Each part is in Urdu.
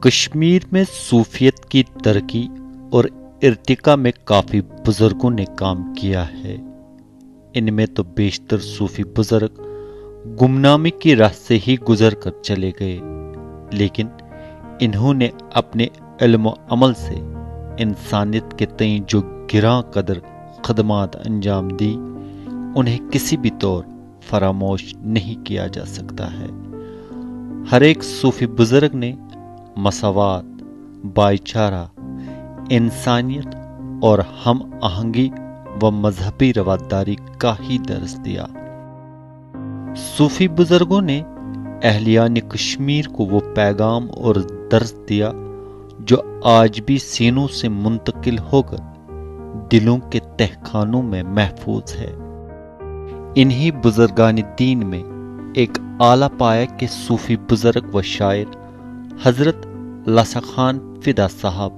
کشمیر میں صوفیت کی ترقی اور ارتقاء میں کافی بزرگوں نے کام کیا ہے۔ ان میں تو بیشتر صوفی بزرگ گمنامی کی راہ سے ہی گزر کر چلے گئے، لیکن انہوں نے اپنے علم و عمل سے انسانیت کے تئیں جو گراں قدر خدمات انجام دی، انہیں کسی بھی طور فراموش نہیں کیا جا سکتا ہے۔ ہر ایک صوفی بزرگ نے مساوات، بھائی چارہ، انسانیت اور ہم آہنگی و مذہبی رواداری کا ہی درس دیا۔ صوفی بزرگوں نے اہلیان کشمیر کو وہ پیغام اور درس دیا جو آج بھی سینوں سے منتقل ہو کر دلوں کے تہ خانوں میں محفوظ ہے۔ انہی بزرگان دین میں ایک اعلیٰ پایہ کے صوفی بزرگ و شاعر حضرت لاسا خان فدا صاحب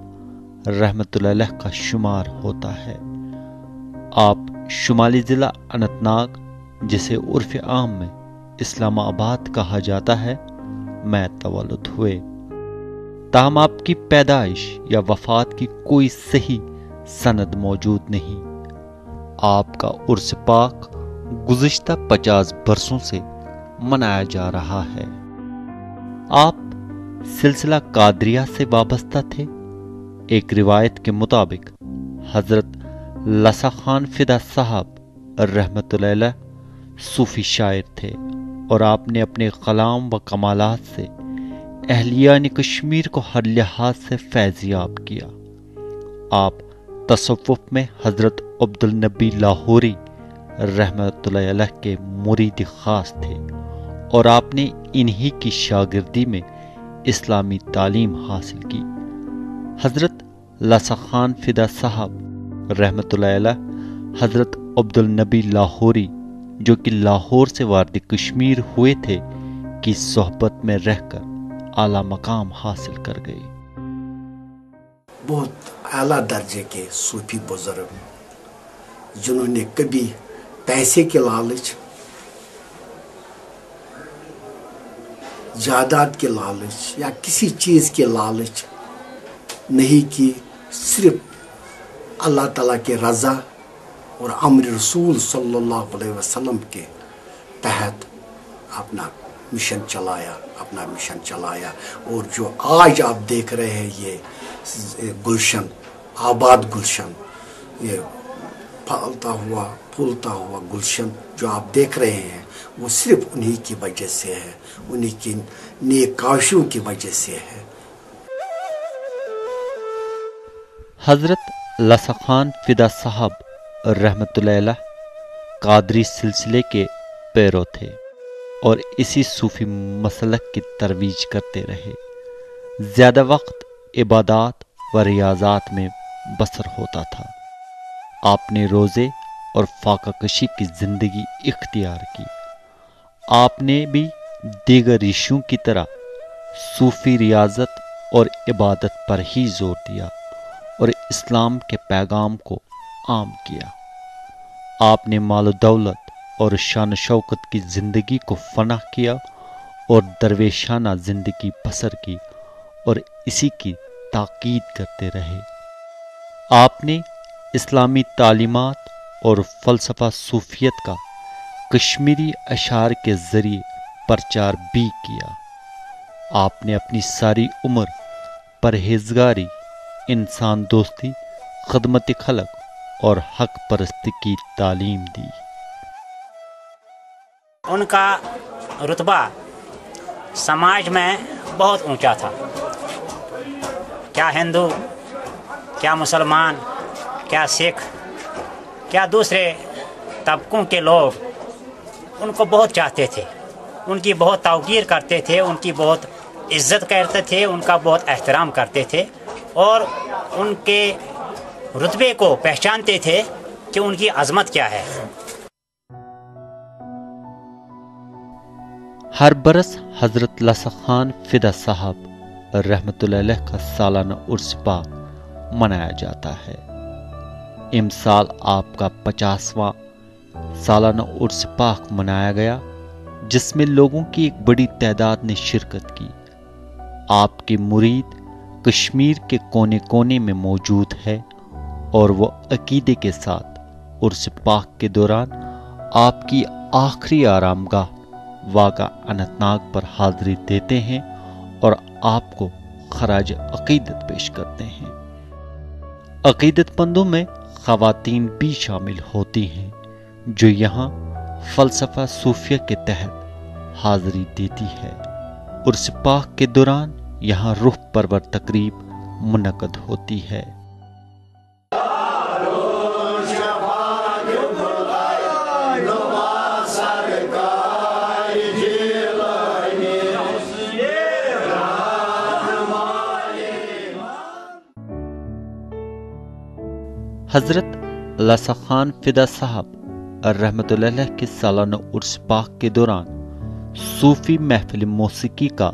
رحمۃ اللہ علیہ کا شمار ہوتا ہے۔ آپ شمالی ضلع اننت ناگ، جسے عرف عام میں اسلام آباد کہا جاتا ہے، میں تولد ہوئے، تاہم آپ کی پیدائش یا وفات کی کوئی صحیح سند موجود نہیں۔ آپ کا عرس پاک گزشتہ 50 برسوں سے منایا جا رہا ہے۔ آپ سلسلہ قادریہ سے وابستہ تھے۔ ایک روایت کے مطابق حضرت لاسا خان فدا صاحب رحمۃ اللہ علیہ صوفی شاعر تھے، اور آپ نے اپنے کلام و کمالات سے اہلیان کشمیر کو ہر لحاظ سے فیضیاب کیا۔ آپ تصوف میں حضرت عبدالنبی لاہوری رحمۃ اللہ علیہ کے مرید خاص تھے، اور آپ نے انہی کی شاگردی میں اسلامی تعلیم حاصل کی۔ حضرت لاسا خان فدا صاحب رحمۃ اللہ علیہ حضرت عبدالنبی لاہوری، جو کہ لاہور سے وارد کشمیر ہوئے تھے، کی صحبت میں رہ کر اعلیٰ مقام حاصل کر گئے۔ بہت اعلیٰ درجے کے صوفی بزرگ جنہوں نے کبھی پیسے کے لالچ، جائیداد کے لالچ یا کسی چیز کے لالچ نہیں کی، صرف اللہ تعالیٰ کے رضا اور امر رسول صلی اللہ علیہ وسلم کے تحت اپنا مشن چلایا، اور جو آج آپ دیکھ رہے ہیں یہ گلشن، آباد گلشن، یہ پھلتا ہوا گلشن جو آپ دیکھ رہے ہیں، وہ صرف انہی کی وجہ سے ہے، انہی کی نیک کاوشوں کی وجہ سے ہے۔ حضرت لاسا خان فدا صاحب رحمۃ اللہ علیہ قادری سلسلے کے پیرو تھے، اور اسی صوفی مسلک کی ترویج کرتے رہے۔ زیادہ وقت عبادات و ریاضات میں بسر ہوتا تھا۔ آپ نے روزے اور فاقہ کشی کی زندگی اختیار کی۔ آپ نے بھی دیگر ریشیوں کی طرح صوفی ریاضت اور عبادت پر ہی زور دیا، اور اسلام کے پیغام کو عام کیا۔ آپ نے مال و دولت اور شان و شوکت کی زندگی کو فنا کیا اور درویشانہ زندگی بسر کی، اور اسی کی تاکید کرتے رہے۔ آپ نے اسلامی تعلیمات اور فلسفہ صوفیت کا کشمیری اشعار کے ذریعے پرچار بھی کیا۔ آپ نے اپنی ساری عمر پرہیزگاری، انسان دوستی، خدمت خلق اور حق پرستی کی تعلیم دی۔ ان کا رتبہ سماج میں بہت اونچا تھا۔ کیا ہندو، کیا مسلمان، کیا سکھ، کیا دوسرے طبقوں کے لوگ ان کو بہت چاہتے تھے، ان کی بہت توقیر کرتے تھے، ان کی بہت عزت کرتے تھے، ان کا بہت احترام کرتے تھے، اور ان کے رتبے کو پہچانتے تھے کہ ان کی عظمت کیا ہے۔ ہر برس حضرت لاسا خان فدا صاحب رحمۃ اللہ علیہ کا سالانہ عرس پاک منایا جاتا ہے۔ امسال آپ کا 50واں سالانہ عرس پاک منایا گیا، جس میں لوگوں کی ایک بڑی تعداد نے شرکت کی۔ آپ کے مرید کشمیر کے کونے کونے میں موجود ہے اور وہ عقیدے کے ساتھ عرس پاک کے دوران آپ کی آخری آرام گاہ واقع اننت ناگ پر حاضری دیتے ہیں اور آپ کو خراج عقیدت پیش کرتے ہیں۔ عقیدت مندوں میں خواتین بھی شامل ہوتی ہیں جو یہاں فلسفہ صوفیہ کے تحت حاضری دیتی ہے۔ عرس پاک کے دوران یہاں روح پرور تقریب منعقد ہوتی ہے۔ حضرت لاسا خان فدا صاحب رحمت اللہ علیہ کے سالانہ عرس پاک کے دوران صوفی محفل موسیقی کا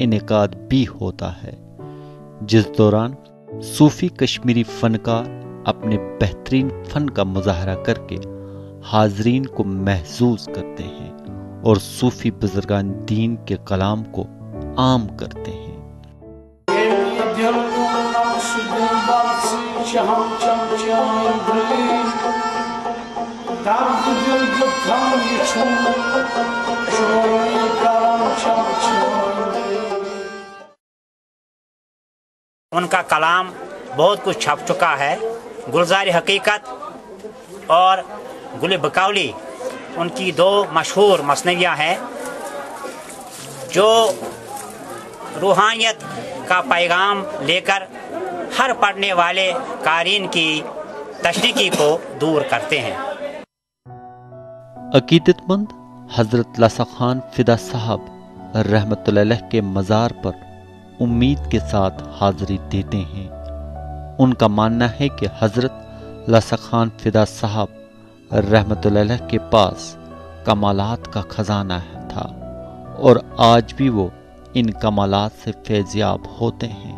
انعقاد بھی ہوتا ہے، جس دوران صوفی کشمیری فنکار اپنے بہترین فن کا مظاہرہ کر کے حاضرین کو محظوظ کرتے ہیں اور صوفی بزرگان دین کے کلام کو عام کرتے ہیں۔ ان کا کلام بہت کچھ چھپ چکا ہے۔ گلزار حقیقت اور گل بقولی ان کی دو مشہور مثنویاں ہیں جو روحانیت کا پیغام لے کر ہر پڑھنے والے قارئین کی تشنیکی کو دور کرتے ہیں۔ عقیدت مند حضرت لاسا خان فدا صاحب رحمت اللہ علیہ کے مزار پر امید کے ساتھ حاضری دیتے ہیں۔ ان کا ماننا ہے کہ حضرت لاسا خان فدا صاحب رحمت اللہ علیہ کے پاس کمالات کا خزانہ تھا اور آج بھی وہ ان کمالات سے فیضیاب ہوتے ہیں۔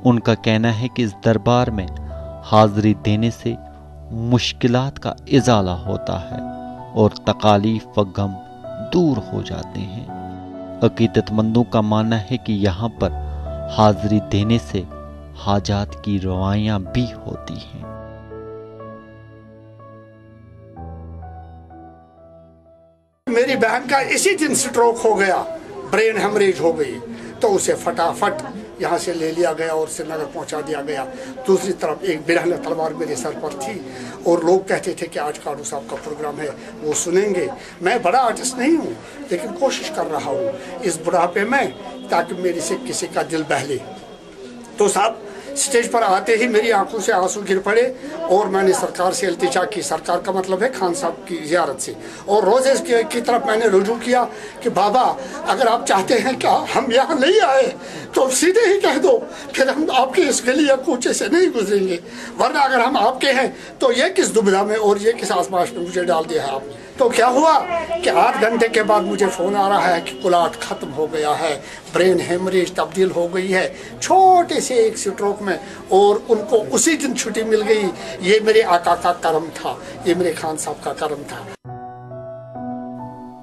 ان کا کہنا ہے کہ اس دربار میں حاضری دینے سے مشکلات کا ازالہ ہوتا ہے اور تکالیف و غم دور ہو جاتے ہیں۔ عقیدت مندوں کا ماننا ہے کہ یہاں پر حاضری دینے سے حاجات کی روایاں بھی ہوتی ہیں۔ میری بہن کا اسی دن سٹروک ہو گیا، برین ہیمریج ہو گئی، تو اسے فٹافٹ یہاں سے لے لیا گیا اور سری نگر پہنچا دیا گیا۔ دوسری طرف ایک برہنہ تلوار میرے سر پر تھی اور لوگ کہتے تھے کہ آج کاڑو صاحب کا پروگرام ہے، وہ سنیں گے۔ میں بڑا آرٹسٹ نہیں ہوں لیکن کوشش کر رہا ہوں اس بڑھاپے میں تاکہ میری سے کسی کا دل بہلے۔ تو صاحب اسٹیج پر آتے ہی میری آنکھوں سے آنسو گر پڑے اور میں نے سرکار سے التجا کی، سرکار کا مطلب ہے خان صاحب کی زیارت سے، اور روزے کی طرف میں نے رجوع کیا کہ بابا اگر آپ چاہتے ہیں کہ ہم یہاں نہیں آئے تو سیدھے ہی کہہ دو، پھر ہم آپ کے اس گلی یا کوچے سے نہیں گزریں گے، ورنہ اگر ہم آپ کے ہیں تو یہ کس دبدھا میں اور یہ کس آزمائش میں مجھے ڈال دیا ہے آپ نے۔ تو کیا ہوا کہ 8 گھنٹے کے بعد مجھے فون آ رہا ہے کہ کلاٹ ختم ہو گیا ہے، برین ہیمریج تبدیل ہو گئی ہے چھوٹے سے ایک سٹروک میں، اور ان کو اسی دن چھٹی مل گئی۔ یہ میرے آقا کا کرم تھا، یہ میرے خان صاحب کا کرم تھا۔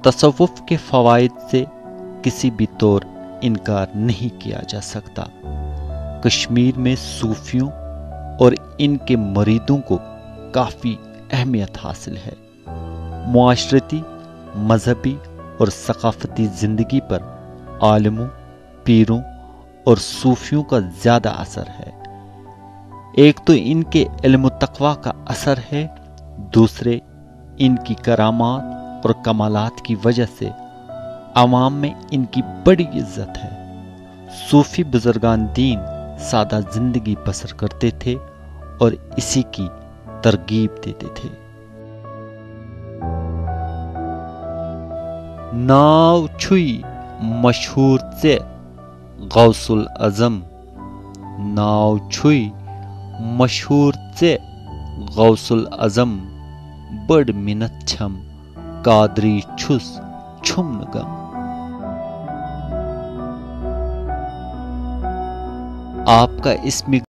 تصوف کے فوائد سے کسی بھی طور انکار نہیں کیا جا سکتا۔ کشمیر میں صوفیوں اور ان کے مریدوں کو کافی اہمیت حاصل ہے۔ معاشرتی، مذہبی اور ثقافتی زندگی پر عالموں، پیروں اور صوفیوں کا زیادہ اثر ہے۔ ایک تو ان کے علم و تقوی کا اثر ہے، دوسرے ان کی کرامات اور کمالات کی وجہ سے عوام میں ان کی بڑی عزت ہے۔ صوفی بزرگان دین سادہ زندگی بسر کرتے تھے اور اسی کی ترغیب دیتے تھے۔ ناو چھوئی مشہور ژے غوث العظم، ناو چھوئی مشہور ژے غوث العظم، بڑ منت چھم قادری چھس چھم نگم۔ آپ کا اسم